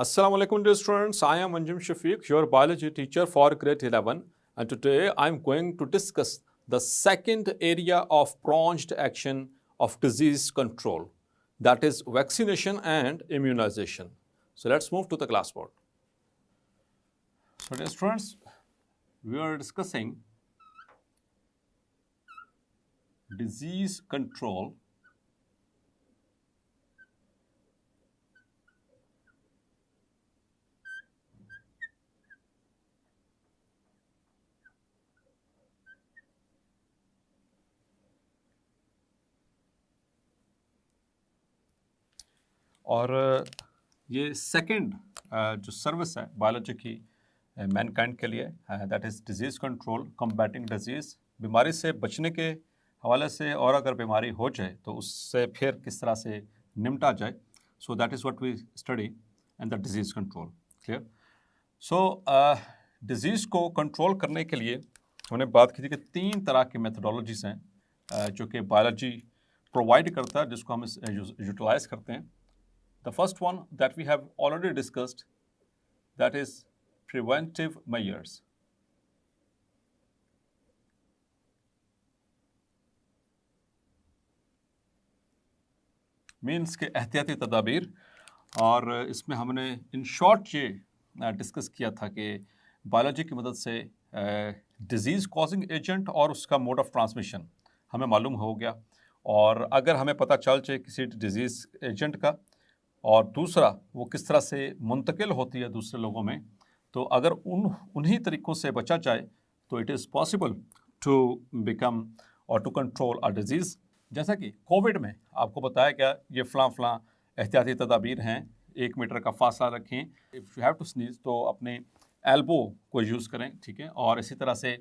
Assalamu alaikum dear students, I am Anjum Shafiq, your biology teacher for grade 11, and today I am going to discuss the second area of pronged action of disease control, that is vaccination and immunization. So let's move to the classboard. So dear students, we are discussing disease control और ये second जो service है biology की Mankind के लिए that is disease control combating disease, बीमारी से बचने के हवाले से, और अगर बीमारी हो जाए तो उससे फिर किस तरह से निपटा जाए. So that is what we study and the disease control. Clear. So disease को कंट्रोल करने के लिए हमने बात की थी कि 3 तरह की मेथडोलॉजीज़ हैं जो कि बायोलॉजी प्रोवाइड करता है, जिसको हम यूटिलाइज करते हैं. The first one that we have already discussed, that is preventive measures. Means के एहतियाती तदाबीर. और इसमें हमने इन शॉर्ट ये डिस्कस किया था कि बायोलॉजी की मदद से डिजीज़ कॉजिंग एजेंट और उसका मोड ऑफ ट्रांसमिशन हमें मालूम हो गया. और अगर हमें पता चल जाए किसी डिजीज़ एजेंट का और दूसरा वो किस तरह से मुंतकिल होती है दूसरे लोगों में, तो अगर उन्हीं तरीक़ों से बचा जाए तो it is possible to become और टू कंट्रोल अ डिज़ीज़. जैसा कि कोविड में आपको बताया गया ये फ़लाँ एहतियाती तदाबीर हैं. 1 मीटर का फासला रखें. If you have to sneeze तो अपने एल्बो को यूज़ करें, ठीक है. और इसी तरह से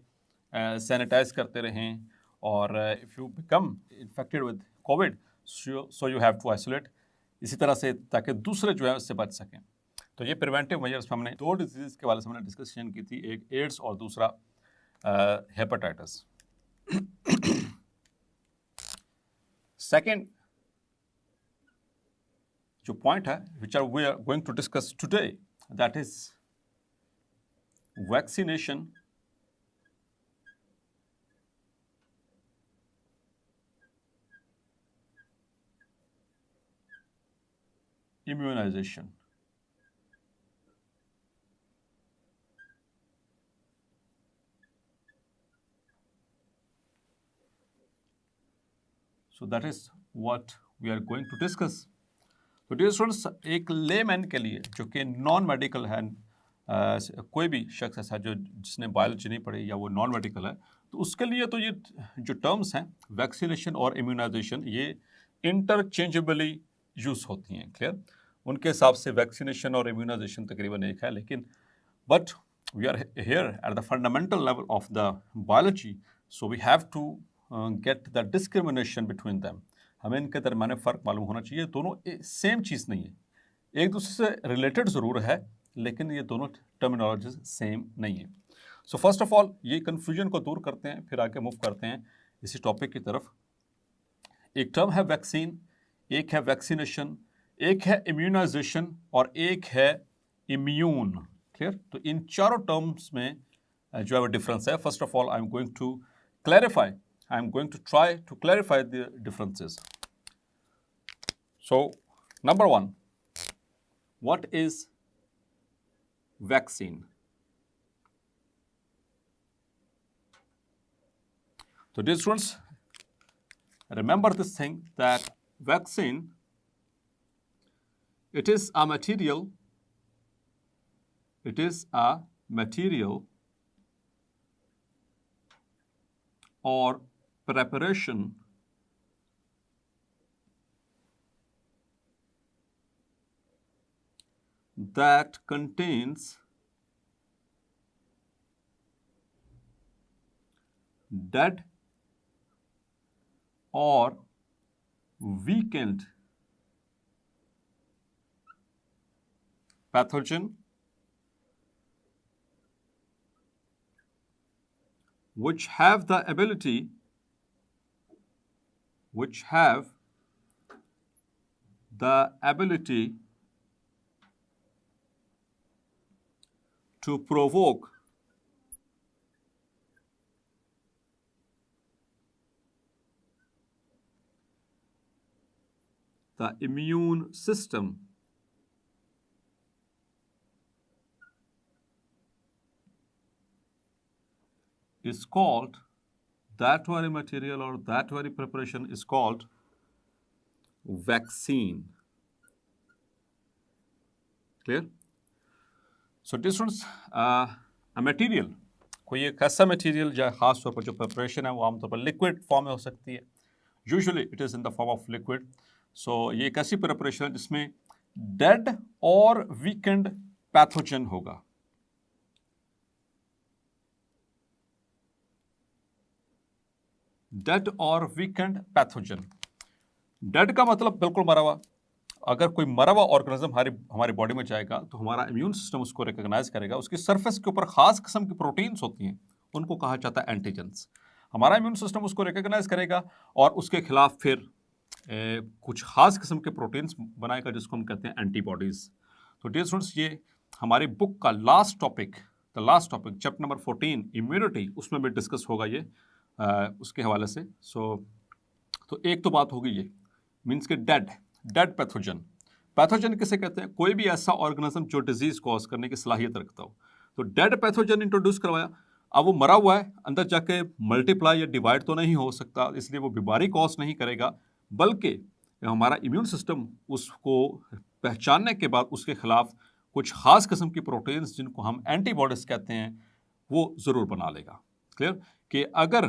सैनिटाइज़ करते रहें. और if you become infected with Covid so you have to isolate, इसी तरह से, ताकि दूसरे जो है उससे बच सकें. तो ये प्रिवेंटिव मेजर्स में हमने 2 डिजीज़ के वाले से हमने डिस्कशन की थी, एक एड्स और दूसरा हेपेटाइटिस. सेकेंड जो पॉइंट है which are we are going to discuss today, that is vaccination immunization. So that is what we are going to discuss. तो डियर स्टूडेंट्स, एक लेमैन के लिए जो कि नॉन मेडिकल है, कोई भी शख्स ऐसा जो जिसने बायोलॉजी नहीं पढ़ी या वो नॉन मेडिकल है, तो उसके लिए तो ये जो टर्म्स हैं वैक्सीनेशन और इम्यूनाइजेशन ये इंटरचेंजेबली यूज़ होती हैं. क्लियर. उनके हिसाब से वैक्सीनेशन और इम्यूनाइजेशन तकरीबन एक है, लेकिन but we are here at the fundamental level of the biology, so we have to get the discrimination between them. हमें इनके दरमियान फ़र्क मालूम होना चाहिए. दोनों सेम चीज़ नहीं है, एक दूसरे से रिलेटेड ज़रूर है, लेकिन ये दोनों टर्मिनोलॉजीज सेम नहीं है. सो फर्स्ट ऑफ ऑल ये कन्फ्यूजन को दूर करते हैं, फिर आगे मूव करते हैं इसी टॉपिक की तरफ. एक टर्म है वैक्सीन, एक है वैक्सीनेशन, एक है इम्यूनाइजेशन और एक है इम्यून. क्लियर. तो इन चारों टर्म्स में जो है वो डिफरेंस है. First of all I am going to clarify, I am going to try to clarify the differences. So, number 1, what is vaccine? So, dear students, remember this thing that vaccine, it is a material or preparation that contains dead or weakened pathogen which have the ability to provoke the immune system is called, that very material or that very preparation is called vaccine. Clear? So students, a material, कोई एक ऐसा material या खास तौर पर जो preparation है वो आमतौर पर लिक्विड फॉर्म में हो सकती है. Usually it is in the form of liquid. So ये एक ऐसी प्रिपरेशन है जिसमें डेड और वीकेंड पैथोजन होगा. डेड और वीकेंड पैथोजन. डेड का मतलब बिल्कुल मरा हुआ. अगर कोई मरा हुआ ऑर्गेनिज्म हमारी बॉडी में जाएगा तो हमारा इम्यून सिस्टम उसको रिकॉग्नाइज करेगा. उसकी सरफेस के ऊपर खास किस्म की प्रोटीन्स होती हैं, उनको कहा जाता है एंटीजेंस. हमारा इम्यून सिस्टम उसको रिकॉग्नाइज करेगा और उसके खिलाफ फिर कुछ खास किस्म के प्रोटीन्स बनाएगा जिसको हम कहते हैं एंटीबॉडीज़. तो डियर स्टूडेंट्स, ये हमारी बुक का last topic chapter number 14 immunity, उसमें भी डिस्कस होगा ये उसके हवाले से. तो एक तो बात होगी ये मीन्स के डेड पैथोजन किसे कहते हैं? कोई भी ऐसा ऑर्गेनिज्म जो डिजीज कॉज करने की सलाहियत रखता हो. तो डेड पैथोजन इंट्रोड्यूस करवाया. अब वो मरा हुआ है, अंदर जाके मल्टीप्लाई या डिवाइड तो नहीं हो सकता, इसलिए वो बीमारी कॉज नहीं करेगा, बल्कि हमारा इम्यून सिस्टम उसको पहचानने के बाद उसके खिलाफ कुछ खास किस्म की प्रोटीन्स जिनको हम एंटीबॉडीज कहते हैं वो ज़रूर बना लेगा. क्लियर? कि अगर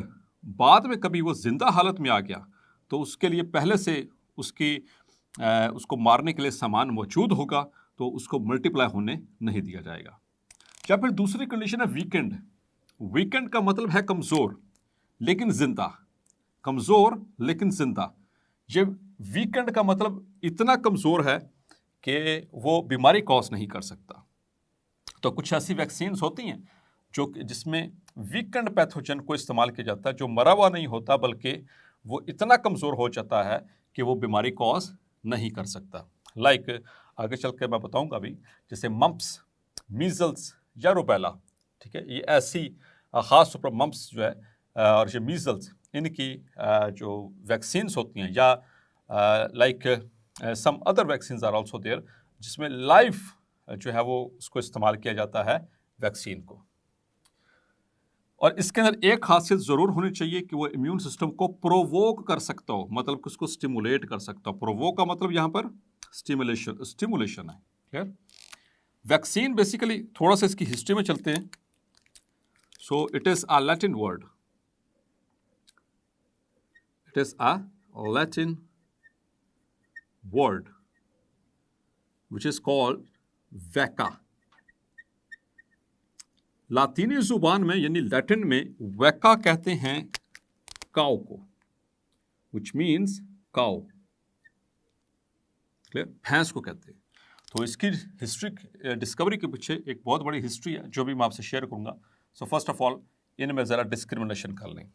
बाद में कभी वो जिंदा हालत में आ गया तो उसके लिए पहले से उसको मारने के लिए सामान मौजूद होगा, तो उसको मल्टीप्लाई होने नहीं दिया जाएगा. या फिर दूसरी कंडीशन है वीकेंड. वीकेंड का मतलब है कमज़ोर लेकिन जिंदा. कमज़ोर लेकिन जिंदा. ये वीकेंड का मतलब इतना कमज़ोर है कि वो बीमारी कॉज नहीं कर सकता. तो कुछ ऐसी वैक्सीन्स होती हैं जिसमें वीकेंड पैथोजन को इस्तेमाल किया जाता है, जो मरा हुआ नहीं होता बल्कि वो इतना कमज़ोर हो जाता है कि वो बीमारी कॉज नहीं कर सकता. लाइक आगे चल के मैं बताऊंगा अभी, जैसे मम्प्स, मीजल्स या रुबेला. ठीक है, ये ऐसी ख़ास तौर पर मम्प्स जो है और ये मीजल्स, इनकी जो वैक्सीन्स होती हैं, या like some other vaccines are also there, जिसमें लाइव जो है वो उसको इस्तेमाल किया जाता है वैक्सीन को. और इसके अंदर एक खासियत ज़रूर होनी चाहिए कि वो इम्यून सिस्टम को प्रोवोक कर सकता हो, मतलब कि उसको स्टिमुलेट कर सकता हो. प्रोवोक का मतलब यहाँ पर स्टिमुलेशन है. क्लियर? वैक्सीन बेसिकली थोड़ा सा इसकी हिस्ट्री में चलते हैं. So it is a Latin word. It is a Latin word which is called वैका. लातीनी जुबान में यानी लैटिन में वैका कहते हैं काउ को, विच मीन्स काउ. क्लियर? भैंस को कहते हैं. तो इसकी हिस्ट्री डिस्कवरी के पीछे एक बहुत बड़ी हिस्ट्री है जो भी मैं आपसे शेयर करूंगा. सो फर्स्ट ऑफ ऑल इनमें ज़रा डिस्क्रिमिनेशन कर लें.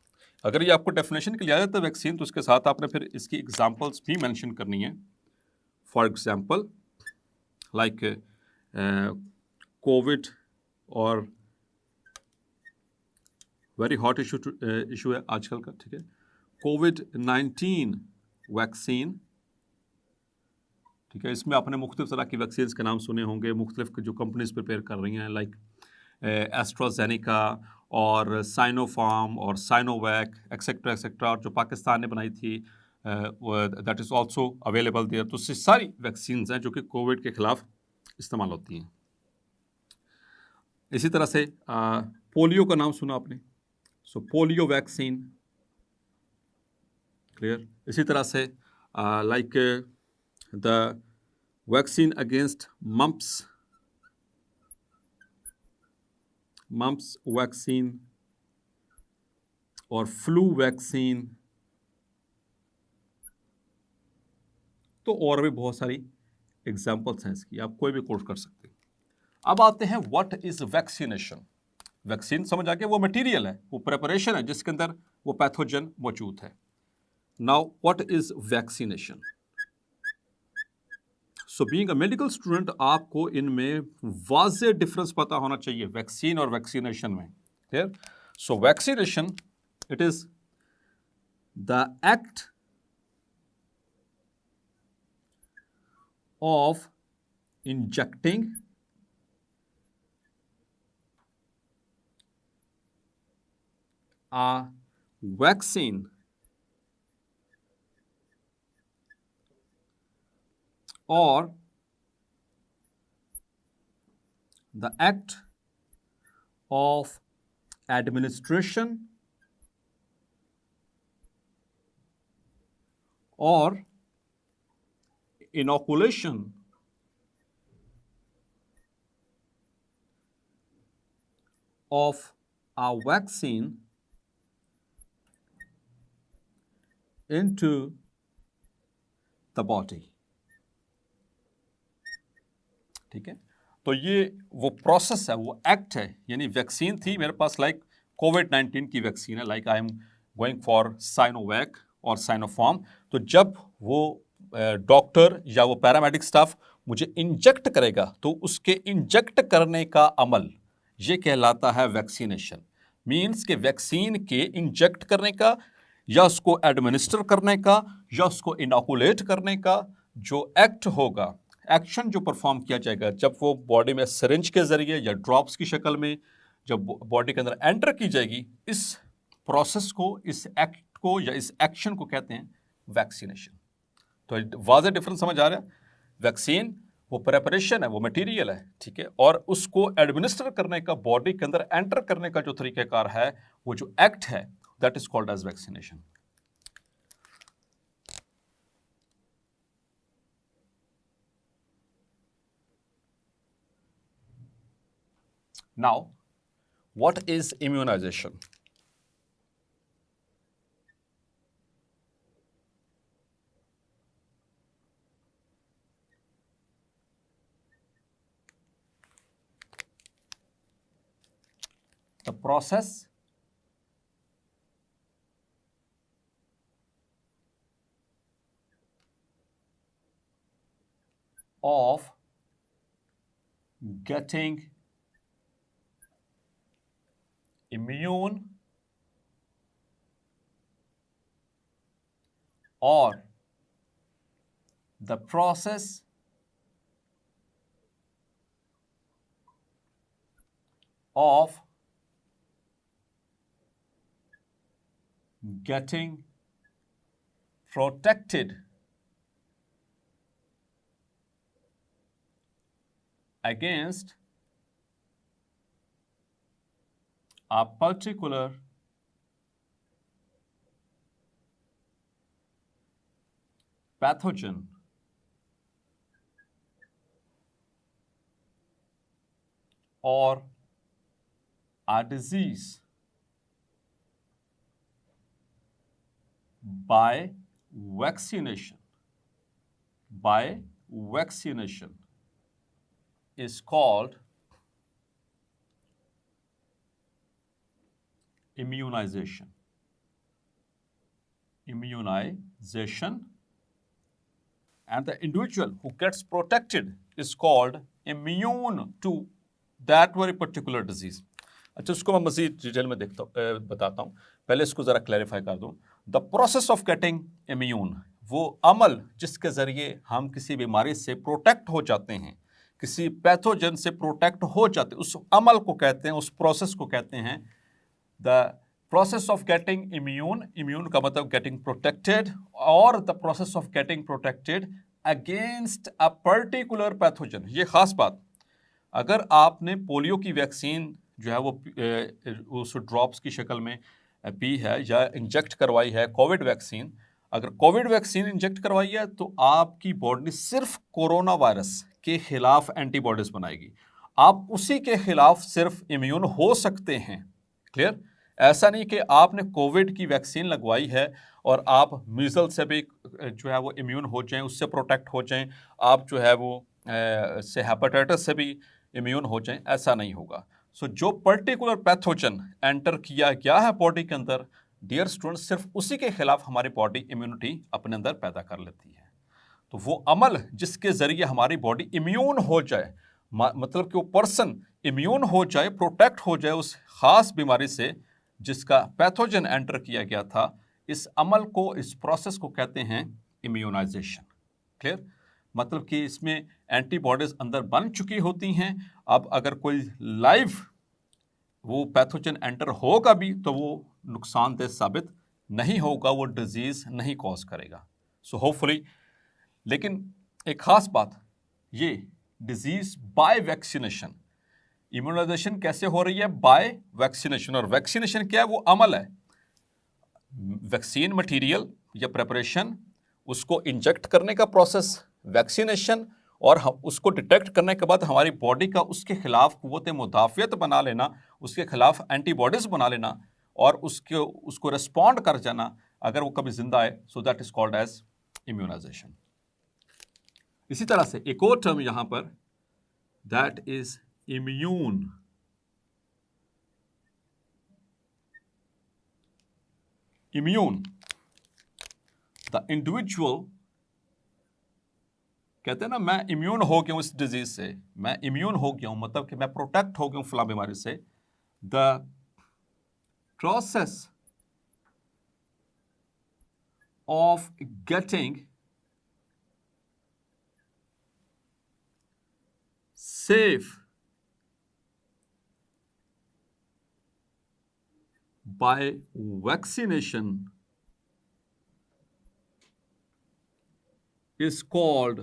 अगर ये आपको डेफिनेशन के लिए आ जाता है वैक्सीन, तो उसके साथ आपने फिर इसकी एग्जांपल्स भी मेंशन करनी है. फॉर एग्जांपल लाइक कोविड, और वेरी हॉट इशू है आजकल का. ठीक है, कोविड-19 वैक्सीन. ठीक है, इसमें आपने मुख्तलिफ तरह की वैक्सीन्स के नाम सुने होंगे, मुख्तलिफ जो कंपनीज प्रिपेयर कर रही हैं, लाइक एस्ट्राजेनेका और साइनोफार्म और साइनोवैक एक्सेट्रा एक्सेट्रा, जो पाकिस्तान ने बनाई थी, that is also available there. तो सारी वैक्सीन्स हैं जो कि कोविड के खिलाफ इस्तेमाल होती हैं. इसी तरह से पोलियो का नाम सुना आपने, सो पोलियो वैक्सीन. क्लियर? इसी तरह से like the vaccine against mumps vaccine और फ्लू वैक्सीन. तो और भी बहुत सारी एग्जांपल्स हैं इसकी, आप कोई भी कोट कर सकते हैं. अब आते हैं व्हाट इज वैक्सीनेशन. वैक्सीन समझ आ गया, वो मटेरियल है, वो प्रिपरेशन है जिसके अंदर वो पैथोजन मौजूद है. Now what is vaccination? So being a medical student आपको इनमें वाज़ेह डिफरेंस पता होना चाहिए वैक्सीन और वैक्सीनेशन में। Clear? So vaccination it is the act of injecting a vaccine or the act of administration or inoculation of a vaccine into the body। ठीक है, तो ये वो प्रोसेस है, वो एक्ट है, यानी वैक्सीन थी मेरे पास लाइक कोविड-19 की वैक्सीन है, like I am going for Sinovac और साइनोफार्म। तो जब वो डॉक्टर या वो पैरामेडिक स्टाफ मुझे इंजेक्ट करेगा तो उसके इंजेक्ट करने का अमल ये कहलाता है वैक्सीनेशन। मीन्स के वैक्सीन के इंजेक्ट करने का या उसको एडमिनिस्टर करने का या उसको इनोकुलेट करने का जो एक्ट होगा, एक्शन जो परफॉर्म किया जाएगा जब वो बॉडी में सिरिंज के जरिए या ड्रॉप्स की शक्ल में जब बॉडी के अंदर एंटर की जाएगी, इस प्रोसेस को, इस एक्ट को या इस एक्शन को कहते हैं वैक्सीनेशन। तो वाज़ेह डिफरेंस समझ आ रहा है? वैक्सीन वो प्रेपरेशन है, वो मटेरियल है, ठीक है, और उसको एडमिनिस्टर करने का, बॉडी के अंदर एंटर करने का जो तरीक़ाकार है, वो जो एक्ट है, that is called as vaccination. Now, what is immunization? The process of getting immune or the process of getting protected against a particular pathogen or a disease by vaccination is called immunization. And the individual who gets protected is called immune to that very particular disease. अच्छा, उसको मैं मज़ीद detail में बताता हूँ, पहले इसको ज़रा क्लैरिफाई कर दूँ। The process of getting immune, वो अमल जिसके ज़रिए हम किसी बीमारी से प्रोटेक्ट हो जाते हैं, किसी पैथोजन से प्रोटेक्ट हो जाते हैं, उस अमल को कहते हैं, उस प्रोसेस को कहते हैं the process of getting immune. Immune का मतलब गेटिंग प्रोटेक्टेड, और the process of getting protected against a particular pathogen. ये खास बात, अगर आपने पोलियो की वैक्सीन जो है वो उस ड्रॉप्स की शक्ल में पी है या इंजेक्ट करवाई है, कोविड वैक्सीन, अगर कोविड वैक्सीन इंजेक्ट करवाई है तो आपकी बॉडी सिर्फ कोरोना वायरस के खिलाफ एंटीबॉडीज बनाएगी, आप उसी के खिलाफ सिर्फ इम्यून हो सकते हैं। क्लियर? ऐसा नहीं कि आपने कोविड की वैक्सीन लगवाई है और आप मीजल से भी जो है वो इम्यून हो जाएं, उससे प्रोटेक्ट हो जाएं, आप जो है वो से हेपेटाइटिस से भी इम्यून हो जाएं, ऐसा नहीं होगा। सो जो पर्टिकुलर पैथोजन एंटर किया गया है बॉडी के अंदर, डियर स्टूडेंट्स, सिर्फ उसी के खिलाफ हमारी बॉडी इम्यूनिटी अपने अंदर पैदा कर लेती है। तो वो अमल जिसके ज़रिए हमारी बॉडी इम्यून हो जाए, मतलब कि वो पर्सन इम्यून हो जाए, प्रोटेक्ट हो जाए उस ख़ास बीमारी से जिसका पैथोजन एंटर किया गया था, इस अमल को, इस प्रोसेस को कहते हैं इम्यूनाइजेशन। क्लियर? मतलब कि इसमें एंटीबॉडीज अंदर बन चुकी होती हैं। अब अगर कोई लाइव वो पैथोजन एंटर होगा भी तो वो नुकसानदेह साबित नहीं होगा, वो डिजीज नहीं कॉज करेगा। सो होपफुली, लेकिन एक खास बात, ये डिजीज बाय वैक्सीनेशन, इम्यूनाइजेशन कैसे हो रही है? Bye vaccination. और वैक्सीनेशन क्या है? वो अमल है, वैक्सीन मटेरियल या प्रेपरेशन, उसको इंजेक्ट करने का प्रोसेस वैक्सीनेशन, और उसको डिटेक्ट करने के बाद हमारी बॉडी का उसके खिलाफ कुव्वत मुदाफ़ियत बना लेना, उसके खिलाफ एंटीबॉडीज बना लेना और उसको रिस्पॉन्ड कर जाना अगर वो कभी जिंदा है। So that is called as immunization. इसी तरह से एक और टर्म यहां पर, that is immune. Immune, the individual, कहते हैं ना, मैं इम्यून हो गया हूं इस डिजीज से, मैं इम्यून हो गया हूं, मतलब कि मैं प्रोटेक्ट हो गया हूं फला बीमारी से। The process of getting safe by vaccination is called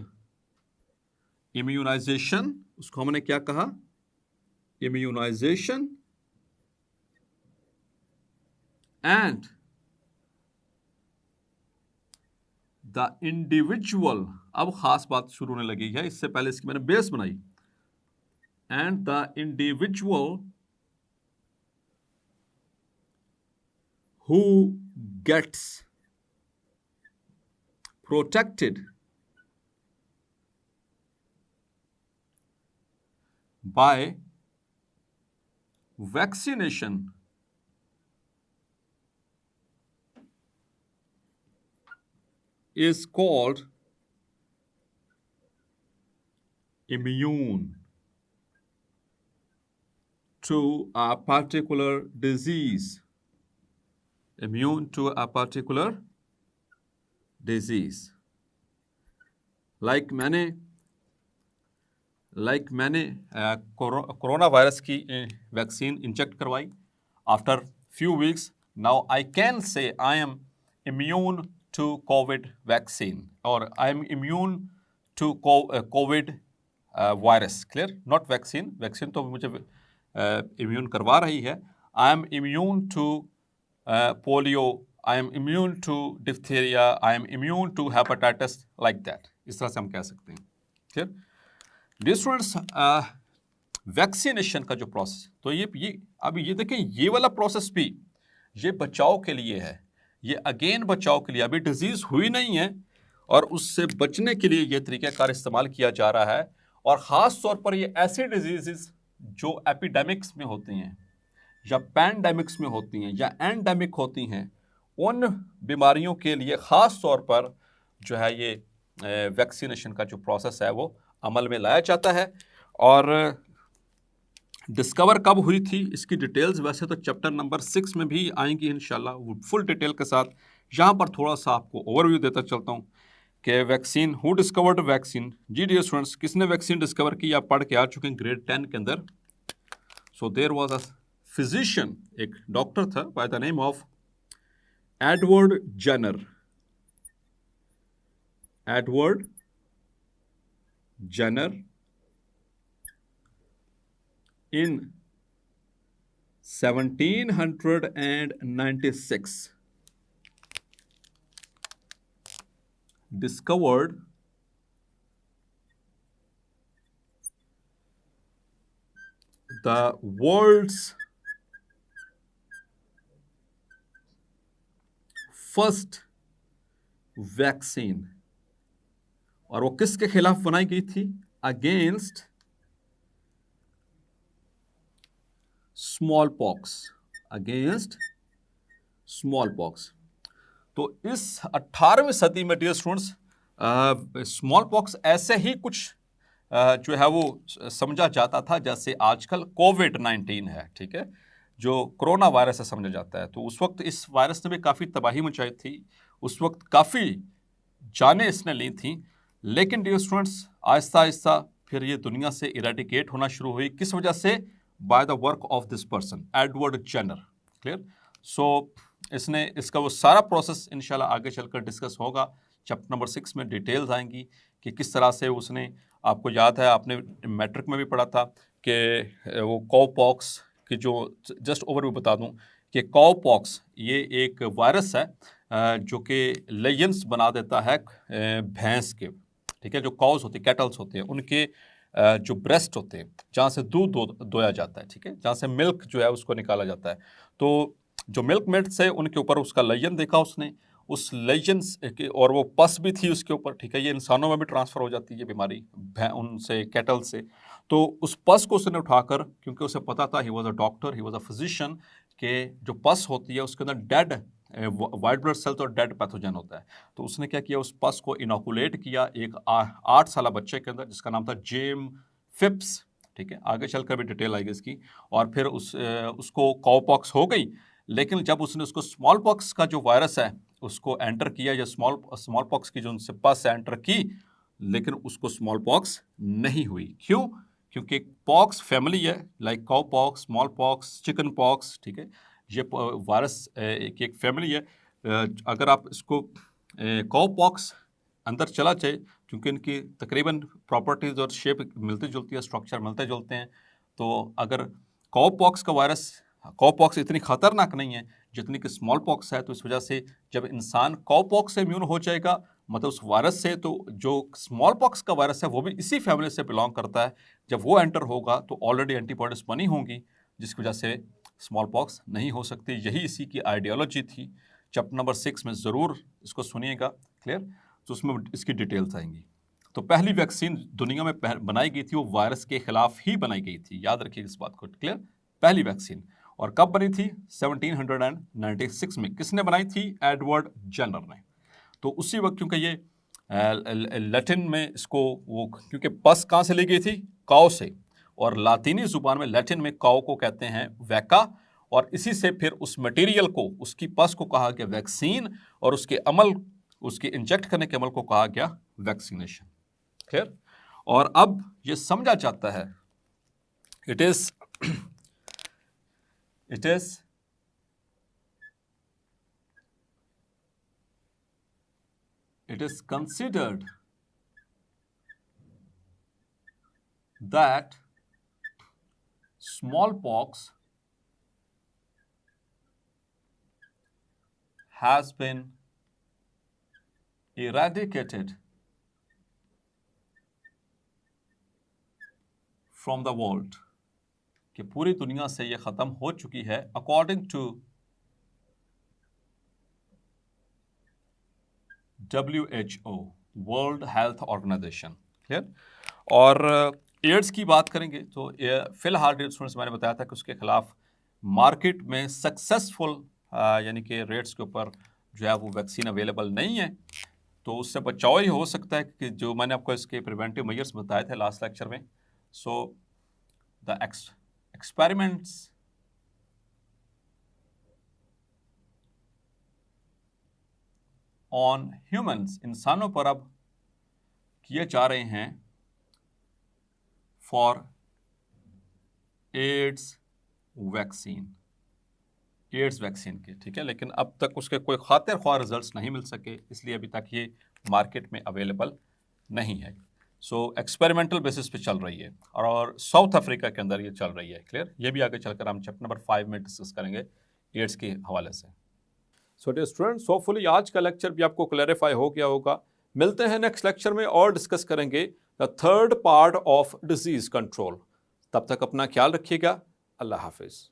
immunization। उसको हमने क्या कहा? immunization। and the individual, अब खास बात शुरू होने लगी है, इससे पहले इसकी मैंने बेस बनाई। and the individual who gets protected by vaccination is called immune to a particular disease। immune to a particular disease। मैंने कोरोना वायरस की वैक्सीन इंजेक्ट करवाई। After few weeks now I can say I am immune to COVID vaccine, और I am immune to COVID virus. Clear? Not vaccine, vaccine तो मुझे immune करवा रही है। I am immune to polio, I am immune to diphtheria, I am immune to hepatitis, like that. इस तरह से हम कह सकते हैं। क्लियर? डियर स्टूडेंट्स, वैक्सीनेशन का जो प्रोसेस, तो ये अभी ये देखें, ये वाला प्रोसेस भी ये बचाव के लिए है, ये अगेन बचाव के लिए। अभी डिजीज हुई नहीं है और उससे बचने के लिए ये तरीक़ाकार इस्तेमाल किया जा रहा है। और ख़ास तौर पर ये ऐसी डिजीज़ जो एपिडेमिक्स में होती हैं या पैंडेमिक्स में होती हैं या एंडेमिक होती हैं, उन बीमारियों के लिए ख़ास तौर पर जो है ये वैक्सीनेशन का जो प्रोसेस है वो अमल में लाया जाता है। और डिस्कवर कब हुई थी इसकी डिटेल्स वैसे तो चैप्टर नंबर 6 में भी आएंगी इंशाल्लाह, वो फुल डिटेल के साथ। यहाँ पर थोड़ा सा आपको ओवरव्यू देता चलता हूँ कि वैक्सीन, हु डिस्कवर्ड वैक्सीन। जी डियर स्टूडेंट्स, किसने वैक्सीन डिस्कवर की? आप पढ़ के आ चुके हैं ग्रेड 10 के अंदर। So there was a physician, एक डॉक्टर था by the name of Edward Jenner. Edward Jenner in 1796 discovered the world's first vaccine। और वो किसके खिलाफ बनाई गई थी? Against small pox, against small pox. तो इस 18वीं सदी में डियर स्टूडेंट्स स्मॉल पॉक्स ऐसे ही कुछ जो है वो समझा जाता था जैसे आजकल कोविड-19 है, ठीक है, जो कोरोना वायरस है समझा जाता है। तो उस वक्त इस वायरस ने भी काफ़ी तबाही मचाई थी, उस वक्त काफ़ी जानें इसने ली थी, लेकिन डियर स्टूडेंट्स आहिस्ता आहिस्ता फिर ये दुनिया से इरेडिकेट होना शुरू हुई। किस वजह से? By the work of this person Edward Jenner. Clear? So इसने इसका वो सारा प्रोसेस इंशाल्लाह आगे चलकर डिस्कस होगा। चैप्टर नंबर 6 में डिटेल्स आएंगी कि किस तरह से उसने, आपको याद है आपने मैट्रिक में भी पढ़ा था कि वो कॉवपॉक्स की, जो जस्ट ओवरव्यू बता दूं कि कॉवपॉक्स ये एक वायरस है जो कि लेजेंस बना देता है भैंस के, ठीक है, जो कॉज होती है, कैटल्स होते हैं, उनके जो ब्रेस्ट होते हैं जहाँ से दूध दोया जाता है, ठीक है, जहाँ से मिल्क जो है उसको निकाला जाता है। तो जो मिल्क मेड्स है उनके ऊपर उसका लेजन देखा उसने, उस लेजेंस के, और वो पस भी थी उसके ऊपर, ठीक है, ये इंसानों में भी ट्रांसफ़र हो जाती है बीमारी उनसे, कैटल से। तो उस पस को उसने उठाकर, क्योंकि उसे पता था, he was a doctor, he was a physician, कि जो पस होती है उसके अंदर डेड वाइट ब्लड सेल्स और डेड पैथोजन होता है। तो उसने क्या किया, उस पस को इनोकुलेट किया एक 8 साल बच्चे के अंदर जिसका नाम था जेम फिप्स, ठीक है, आगे चलकर भी डिटेल आएगी इसकी। और फिर उसको कॉवपॉक्स हो गई, लेकिन जब उसने उसको स्मॉल पॉक्स का जो वायरस है उसको एंटर किया, या स्मॉल पॉक्स की जो उनसे पस एंटर की, लेकिन उसको स्मॉल पॉक्स नहीं हुई। क्यों? क्योंकि पॉक्स फैमिली है, like cow pox, small pox, chicken pox, ठीक है, ये वायरस एक फैमिली है। अगर आप इसको काउ पॉक्स अंदर चला जाए, क्योंकि इनकी तकरीबन प्रॉपर्टीज़ और शेप मिलती जुलती है, स्ट्रक्चर मिलते जुलते हैं, तो अगर काउ पॉक्स का वायरस, काउ पॉक्स इतनी खतरनाक नहीं है जितनी कि स्मॉल पॉक्स है, तो इस वजह से जब इंसान काउ पॉक्स से इम्यून हो जाएगा, मतलब उस वायरस से, तो जो स्मॉल पॉक्स का वायरस है वो भी इसी फैमिली से बिलोंग करता है। जब वो एंटर होगा तो ऑलरेडी एंटीबॉडीज बनी होंगी, जिसकी वजह से स्मॉल पॉक्स नहीं हो सकती। यही इसी की आइडियोलॉजी थी। चैप्टर नंबर 6 में ज़रूर इसको सुनिएगा, क्लियर, तो उसमें इसकी डिटेल्स आएंगी। तो पहली वैक्सीन दुनिया में बनाई गई थी वो वायरस के खिलाफ ही बनाई गई थी, याद रखिए इस बात को, क्लियर, पहली वैक्सीन। और कब बनी थी? 1796 में। किसने बनाई थी? एडवर्ड जेनर ने। तो उसी वक्त, क्योंकि ये लैटिन में इसको वो, क्योंकि पस कहाँ से ली गई थी? काउ से, और लातीनी जुबान में लैटिन में काउ को कहते हैं वैका, और इसी से फिर उस मटेरियल को, उसकी पस को कहा गया वैक्सीन, और उसके अमल, उसके इंजेक्ट करने के अमल को कहा गया वैक्सीनेशन। क्लियर? और अब ये समझा जाता है, it is considered that smallpox has been eradicated from the world, कि पूरी दुनिया से ये ख़त्म हो चुकी है, according to WHO, world health organization. Clear? और एड्स की बात करेंगे तो फिलहाल स्टूडेंट्स, मैंने बताया था कि उसके खिलाफ मार्केट में सक्सेसफुल यानी कि रेट्स के ऊपर जो है वो वैक्सीन अवेलेबल नहीं है। तो उससे बचाव ही हो सकता है कि जो मैंने आपको इसके प्रिवेंटिव मेजर्स बताए थे लास्ट लेक्चर में। So the experiments on humans, इंसानों पर अब किए जा रहे हैं for AIDS vaccine, AIDS vaccine के, ठीक है, लेकिन अब तक उसके कोई खातिर ख्वाह रिजल्ट्स नहीं मिल सके, इसलिए अभी तक ये मार्केट में अवेलेबल नहीं है। सो एक्सपेरिमेंटल बेसिस पे चल रही है, और साउथ अफ्रीका के अंदर ये चल रही है। क्लियर? ये भी आगे चलकर हम चैप्टर नंबर 5 में डिस्कस करेंगे एड्स के हवाले से। सो डियर स्टूडेंट्स, होपफुली आज का लेक्चर भी आपको क्लैरिफाई हो गया होगा। मिलते हैं नेक्स्ट लेक्चर में और डिस्कस करेंगे the third part of disease control. तब तक अपना ख्याल रखिएगा। अल्लाह हाफिज़।